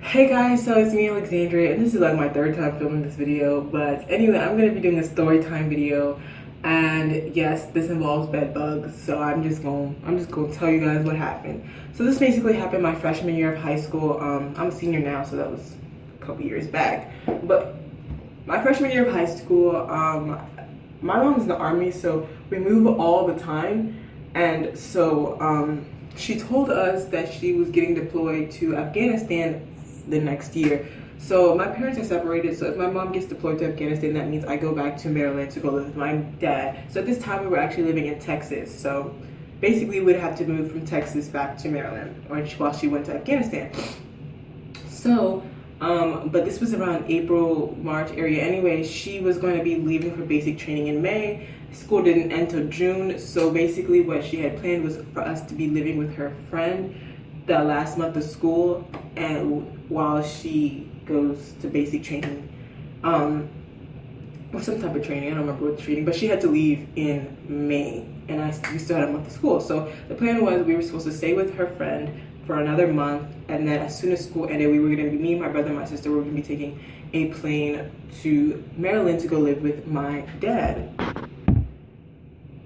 Hey guys, so it's me Alexandria, and this is like my third time filming this video, but anyway, I'm gonna be doing a story time video, and yes, this involves bed bugs, so I'm just gonna tell you guys what happened. So this basically happened my freshman year of high school. I'm a senior now, so that was a couple years back, but my freshman year of high school, my mom's in the army, so we move all the time, and so she told us that she was getting deployed to Afghanistan the next year. So my parents are separated. So if my mom gets deployed to Afghanistan, that means I go back to Maryland to go live with my dad. So at this time, we were actually living in Texas. So basically, we'd have to move from Texas back to Maryland, or while she went to Afghanistan. So, but this was around April, March area. Anyway, she was going to be leaving for basic training in May. School didn't end till June. So basically, what she had planned was for us to be living with her friend the last month of school, and while she goes to basic training, or some type of training, I don't remember what training, but she had to leave in May, and we still had a month of school. So the plan was we were supposed to stay with her friend for another month, and then as soon as school ended, we were going to be, me, my brother, and my sister were going to be taking a plane to Maryland to go live with my dad.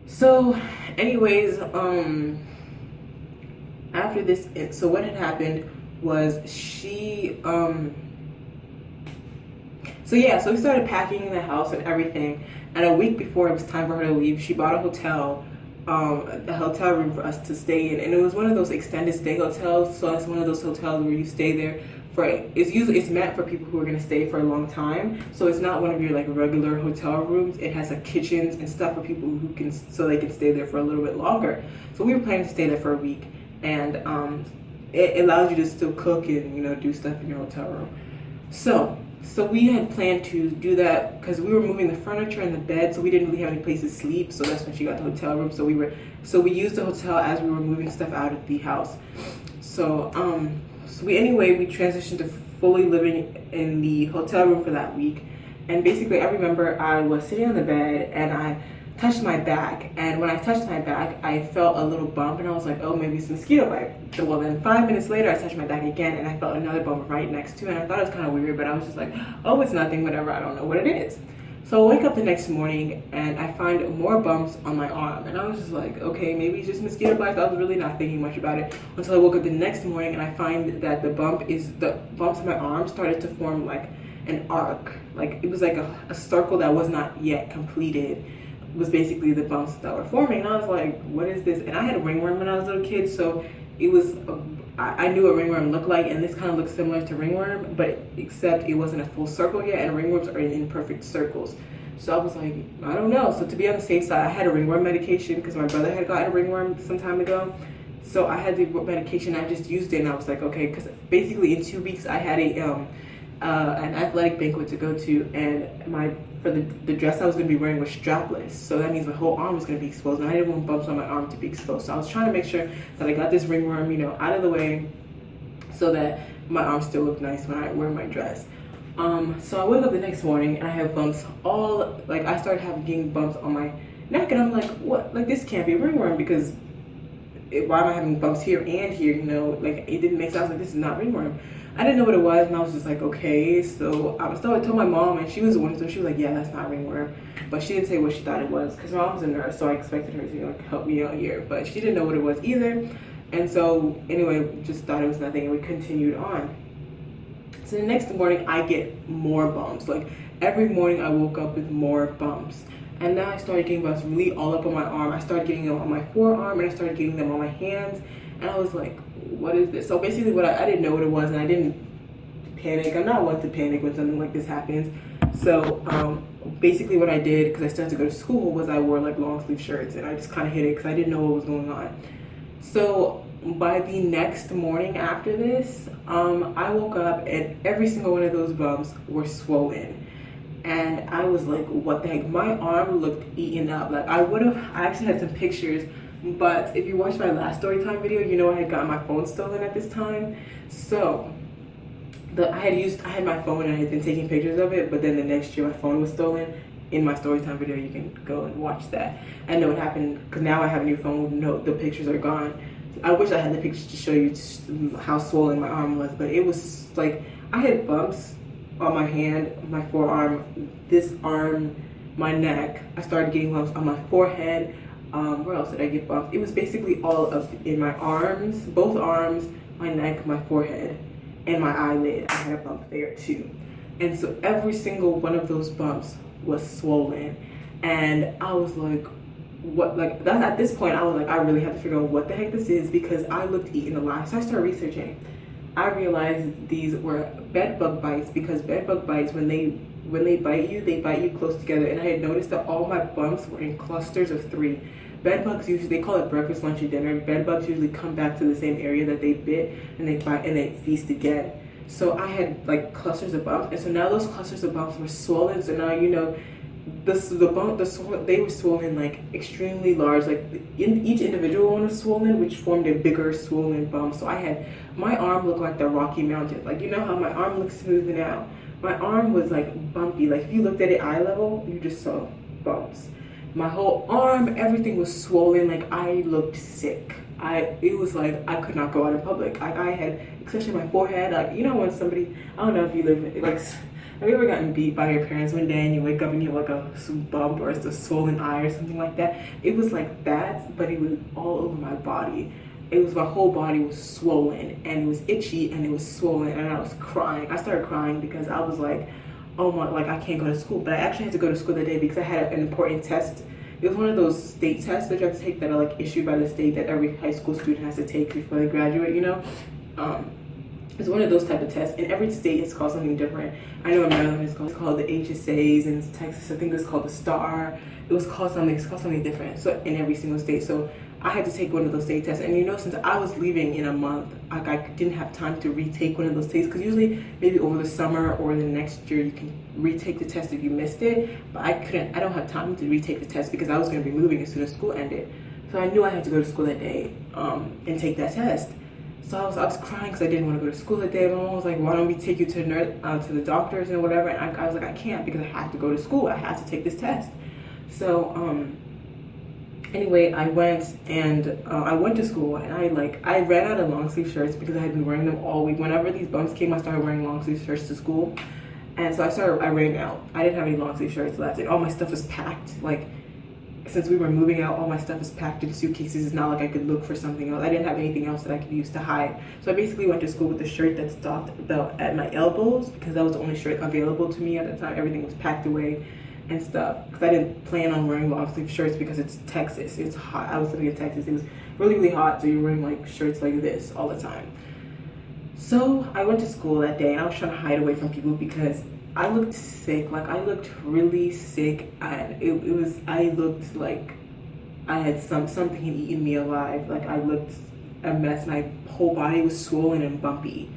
So anyways, after this, so what had happened was so we started packing the house and everything, and a week before it was time for her to leave, she bought a hotel room for us to stay in, and it was one of those extended stay hotels. So it's one of those hotels where you stay there for, it's meant for people who are going to stay for a long time. So it's not one of your like regular hotel rooms. It has like kitchens and stuff for people who can, so they can stay there for a little bit longer. So we were planning to stay there for a week, and it allows you to still cook and do stuff in your hotel room. So we had planned to do that because we were moving the furniture and the bed, so we didn't really have any place to sleep. So that's when she got the hotel room. So we used the hotel as we were moving stuff out of the house. So we transitioned to fully living in the hotel room for that week. And basically, I remember I was sitting on the bed and I touched my back, and when I touched my back, I felt a little bump, and I was like, oh, maybe it's a mosquito bite. So well, then 5 minutes later, I touched my back again, and I felt another bump right next to it, and I thought it was kind of weird, but I was just like, oh, it's nothing, whatever, I don't know what it is. So I wake up the next morning, and I find more bumps on my arm, and I was just like, okay, maybe it's just mosquito bites. I was really not thinking much about it until I woke up the next morning, and I find that the bumps on my arm started to form like an arc, like it was like a circle that was not yet completed, was basically the bumps that were forming. And I was like, what is this? And I had a ringworm when I was a little kid, so it was I knew what ringworm looked like, and this kind of looks similar to ringworm, but except it wasn't a full circle yet, and ringworms are in imperfect circles. So I was like, I don't know. So to be on the safe side, I had a ringworm medication because my brother had gotten a ringworm some time ago. So I had the medication. I just used it, and I was like, okay, because basically in 2 weeks I had an athletic banquet to go to, and the dress I was going to be wearing was strapless, so that means my whole arm was going to be exposed, and I didn't want bumps on my arm to be exposed. So I was trying to make sure that I got this ringworm, out of the way, so that my arm still looked nice when I wear my dress. So I woke up the next morning and I have bumps I started getting bumps on my neck, and I'm like, what? Like, this can't be a ringworm because why am I having bumps here and here? Like, it didn't make sense. I was like, this is not ringworm. I didn't know what it was, and I was just like, okay. So I told my mom, and she was the one, so she was like, yeah, that's not ringworm. But she didn't say what she thought it was, because my mom's a nurse, so I expected her to help me out here. But she didn't know what it was either. And so anyway, just thought it was nothing, and we continued on. So the next morning, I get more bumps. Like, every morning I woke up with more bumps. And now I started getting bumps really all up on my arm. I started getting them on my forearm, and I started getting them on my hands. And I was like, what is this? So basically I didn't know what it was, and I didn't panic. I'm not one to panic when something like this happens. So basically what I did, because I still had to go to school, was I wore like long sleeve shirts, and I just kind of hid it because I didn't know what was going on. So by the next morning after this, I woke up and every single one of those bumps were swollen. And I was like, what the heck? My arm looked eaten up. Like, I actually had some pictures, but if you watched my last StoryTime video, I had gotten my phone stolen at this time. So I had my phone and I had been taking pictures of it, but then the next year my phone was stolen. In my StoryTime video, you can go and watch that and know what happened, because now I have a new phone. No, the pictures are gone. I wish I had the pictures to show you how swollen my arm was, but it was like I had bumps on my hand, my forearm, this arm, my neck. I started getting bumps on my forehead. Where else did I get bumps? It was basically all up in my arms, both arms, my neck, my forehead, and my eyelid. I had a bump there too. And so every single one of those bumps was swollen. And I was like, what, like that at this point I was like, I really have to figure out what the heck this is, because I looked eaten alive. So I started researching. I realized these were bed bug bites, because bed bug bites, when they bite you close together. And I had noticed that all my bumps were in clusters of 3. Bed bugs usually, they call it breakfast, lunch, and dinner. Bed bugs usually come back to the same area that they bit, and they bite and they feast again. So I had like clusters of bumps, and so now those clusters of bumps were swollen. So now, you know, they were swollen like extremely large. Like each individual one was swollen, which formed a bigger swollen bump. So my arm looked like the Rocky Mountain. Like, you know how my arm looks smooth now? My arm was like bumpy. Like if you looked at it eye level, you just saw bumps. My whole arm, everything was swollen. Like I looked sick. It was like I could not go out in public. I had, especially my forehead. Like, you know when somebody, I don't know if you live like, have you ever gotten beat by your parents one day and you wake up and you have like a bump or it's a swollen eye or something like that? It was like that, but it was all over my body. It was, my whole body was swollen, and it was itchy and it was swollen, and I was crying. I started crying because I was like, oh my, like I can't go to school. But I actually had to go to school that day because I had an important test. It was one of those state tests that you have to take that are like issued by the state that every high school student has to take before they graduate, you know? It's one of those type of tests. In every state it's called something different. I know in Maryland it's called the HSAs, and in Texas I think it's called the STAR. It's called something different. So in every single state. So I had to take one of those state tests, and you know, since I was leaving in a month, like I didn't have time to retake one of those tests, because usually maybe over the summer or the next year you can retake the test if you missed it, but I don't have time to retake the test because I was going to be moving as soon as school ended. So I knew I had to go to school that day and take that test. So I was crying because I didn't want to go to school that day. My mom was like, why don't we take you to the doctors and whatever, and I was like, I can't, because I have to go to school. I have to take this test. So anyway, I went to school, and I ran out of long sleeve shirts because I had been wearing them all week. Whenever these bumps came, I started wearing long sleeve shirts to school, and so I ran out. I didn't have any long sleeve shirts left, and all my stuff was packed. Like, since we were moving out, all my stuff was packed in suitcases. It's not like I could look for something else. I didn't have anything else that I could use to hide. So I basically went to school with a shirt that stopped about at my elbows, because that was the only shirt available to me at the time. Everything was packed away and stuff, because I didn't plan on wearing long sleeve shirts because it's Texas. It's hot. I was living in Texas. It was really, really hot, so you're wearing like shirts like this all the time. So I went to school that day, and I was trying to hide away from people because I looked sick. Like I looked really sick, and I looked like I had something had eaten me alive. Like I looked a mess. My whole body was swollen and bumpy.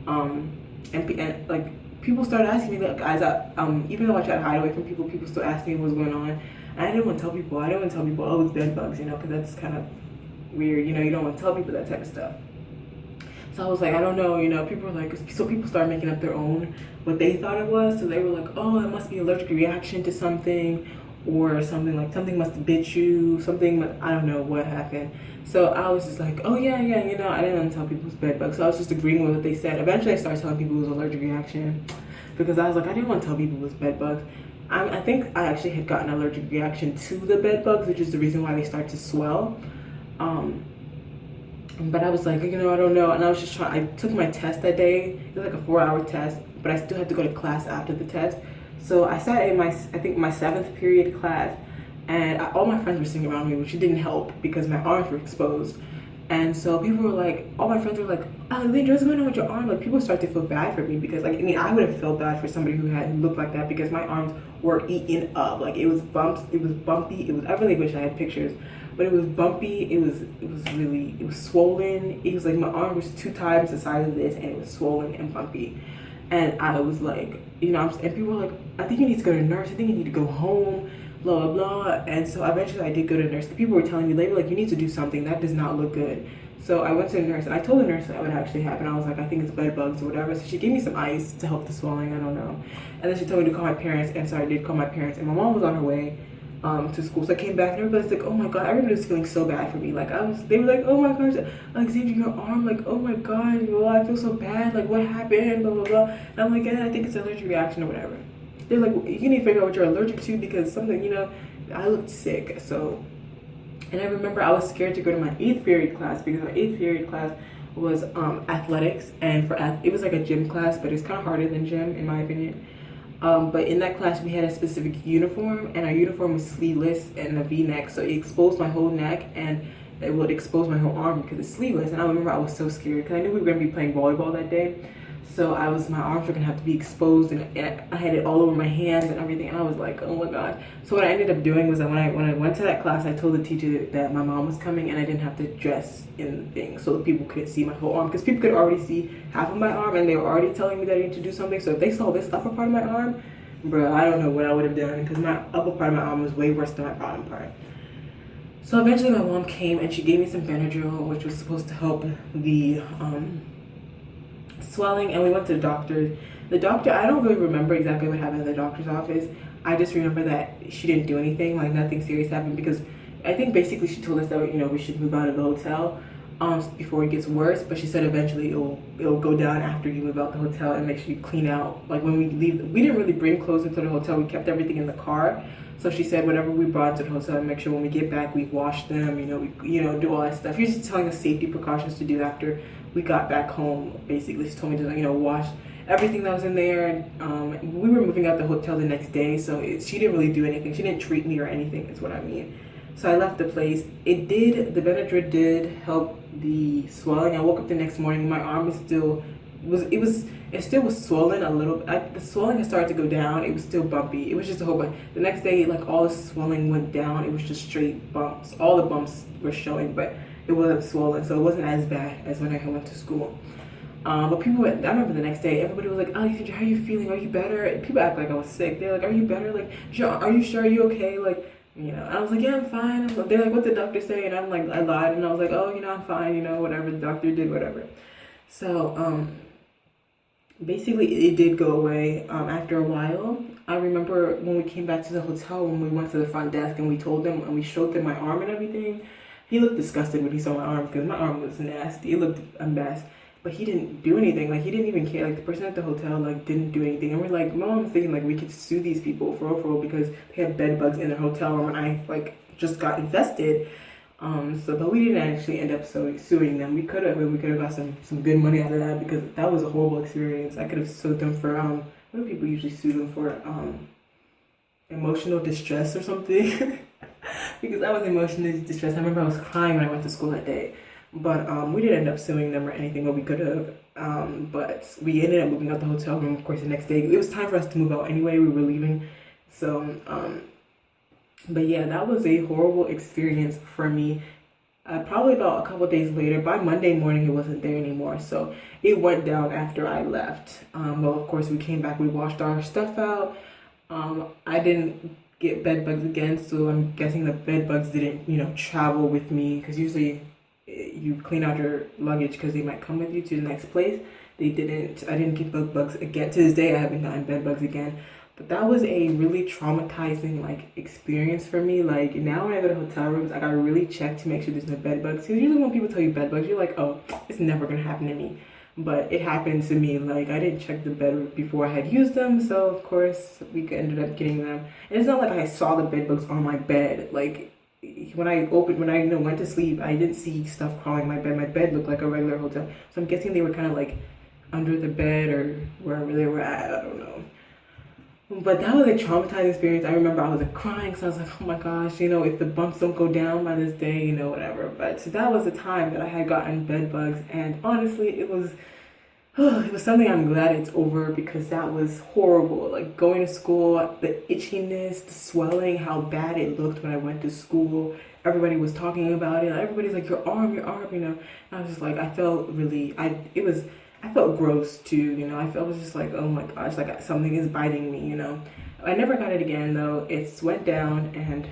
And like people started asking me, like, even though I tried to hide away from people, people still asked me what was going on. And I didn't want to tell people. I didn't want to tell people, oh, it's bed bugs, you know, because that's kind of weird. You know, you don't want to tell people that type of stuff. So I was like, I don't know, you know, people were like, so people started making up their own, what they thought it was. So they were like, oh, it must be allergic reaction to something, or something like something must have bit you, something, I don't know what happened. So I was just like, oh yeah, you know, I didn't want to tell people it was bed bugs. So I was just agreeing with what they said. Eventually I started telling people it was allergic reaction, because I was like, I didn't want to tell people it was bed bugs. I think I actually had gotten an allergic reaction to the bed bugs, which is the reason why they start to swell. But I was like, you know, I don't know. And I was just I took my test that day. It was like a 4-hour test, but I still had to go to class after the test. So I sat in my 7th period class, and all my friends were sitting around me, which didn't help because my arms were exposed. And so people were like, all my friends were like, oh, what's going on with your arm? Like, people started to feel bad for me because, like, I mean, I would have felt bad for somebody who looked like that, because my arms were eaten up. Like, it was bumps, it was bumpy. I really wish I had pictures, but it was bumpy. It was swollen. It was like my arm was 2 times the size of this, and it was swollen and bumpy. And I was like, you know, and people were like, I think you need to go to a nurse. I think you need to go home, blah, blah, blah. And so eventually I did go to a nurse. The people were telling me, they were like, you need to do something. That does not look good. So I went to a nurse, and I told the nurse that would actually happen. I was like, I think it's bed bugs or whatever. So she gave me some ice to help the swelling. I don't know. And then she told me to call my parents. And so I did call my parents. And my mom was on her way. to school. So I came back and everybody's like, oh my god, everybody was feeling so bad for me. Like they were like, oh my gosh, Alexandra, your arm, like, oh my god, well, I feel so bad, like what happened, blah blah blah. And I'm like, yeah, I think it's an allergic reaction or whatever. They're like, well, you need to figure out what you're allergic to because something, I looked sick. So, and I remember I was scared to go to my 8th period class because my 8th period class was athletics, and it was like a gym class, but it's kind of harder than gym in my opinion. But in that class we had a specific uniform, and our uniform was sleeveless and a V-neck, so it exposed my whole neck and it would expose my whole arm because it's sleeveless. And I remember I was so scared because I knew we were going to be playing volleyball that day. So my arms were gonna have to be exposed, and I had it all over my hands and everything. And I was like, oh my god. So what I ended up doing was that when I went to that class, I told the teacher that my mom was coming and I didn't have to dress in things so that people couldn't see my whole arm, because people could already see half of my arm and they were already telling me that I need to do something. So if they saw this upper part of my arm, bro, I don't know what I would have done, because my upper part of my arm was way worse than my bottom part. So eventually my mom came and she gave me some Benadryl, which was supposed to help the swelling, and we went to the doctor. The doctor, I don't really remember exactly what happened at the doctor's office. I just remember that she didn't do anything, like nothing serious happened, because I think basically she told us that we should move out of the hotel before it gets worse. But she said eventually it'll go down after you move out the hotel, and make sure you clean out. Like when we leave, we didn't really bring clothes into the hotel. We kept everything in the car. So she said whatever we brought to the hotel, make sure when we get back we wash them. We do all that stuff. She's just telling us safety precautions to do after we got back home. Basically, she told me to wash everything that was in there. We were moving out the hotel the next day, so she didn't really do anything. She didn't treat me or anything, is what I mean. So I left the place. The Benadryl did help the swelling. I woke up the next morning, my arm was still was swollen a little. The swelling had started to go down. It was still bumpy. It was just a whole bunch. The next day, like all the swelling went down. It was just straight bumps. All the bumps were showing, but it wasn't swollen, so it wasn't as bad as when I went to school. But people, I remember the next day, everybody was like, "Oh, how are you feeling? Are you better?" People act like I was sick. They're like, "Are you better? Like, are you sure? Are you okay?" Like, and I was like, "Yeah, I'm fine." They're like, "What did the doctor say?" And I'm like, I lied, and I was like, "Oh, I'm fine. Whatever the doctor did, whatever." So, basically, it did go away after a while. I remember when we came back to the hotel, when we went to the front desk and we told them and we showed them my arm and everything. He looked disgusted when he saw my arm, because my arm was nasty. It looked a mess. But he didn't do anything. Like, he didn't even care. Like, the person at the hotel, like, didn't do anything. And we're like, my mom was thinking, like, we could sue these people for real, because they have bed bugs in their hotel room, and I, like, just got infested. But we didn't actually end up suing them. We could have got some good money out of that, because that was a horrible experience. I could have sued them for, what do people usually sue them for? Emotional distress or something. Because I was emotionally distressed. I remember I was crying when I went to school that day. But we didn't end up suing them or anything, but we could have. But we ended up moving out the hotel room, of course, the next day. It was time for us to move out anyway. We were leaving. So, but yeah, that was a horrible experience for me. Probably about a couple of days later, by Monday morning, it wasn't there anymore. So it went down after I left. Well, of course, we came back. We washed our stuff out. I didn't get bed bugs again, so I'm guessing the bed bugs didn't, travel with me, because usually you clean out your luggage because they might come with you to the next place. They didn't. I didn't get bed bugs again. To this day, I haven't gotten bed bugs again. But that was a really traumatizing experience for me. Like, now when I go to hotel rooms, I gotta really check to make sure there's no bed bugs. Because usually when people tell you bed bugs, you're like, oh, it's never gonna happen to me. But it happened to me. Like, I didn't check the bed before I had used them, so of course we ended up getting them. And it's not like I saw the bed bugs on my bed. Like, when I went to sleep, I didn't see stuff crawling in my bed. My bed looked like a regular hotel, so I'm guessing they were kind of like under the bed or wherever they were at. I don't know. But that was a traumatizing experience. I remember I was crying because I was like, oh my gosh, if the bumps don't go down by this day, whatever. But so that was the time that I had gotten bed bugs, and honestly, it was something I'm glad it's over, because that was horrible. Like, going to school, the itchiness, the swelling, how bad it looked when I went to school. Everybody was talking about it. Everybody's like, your arm. And I was just like, I felt gross too, I was just like, oh my gosh, like something is biting me, I never got it again though. It went down, and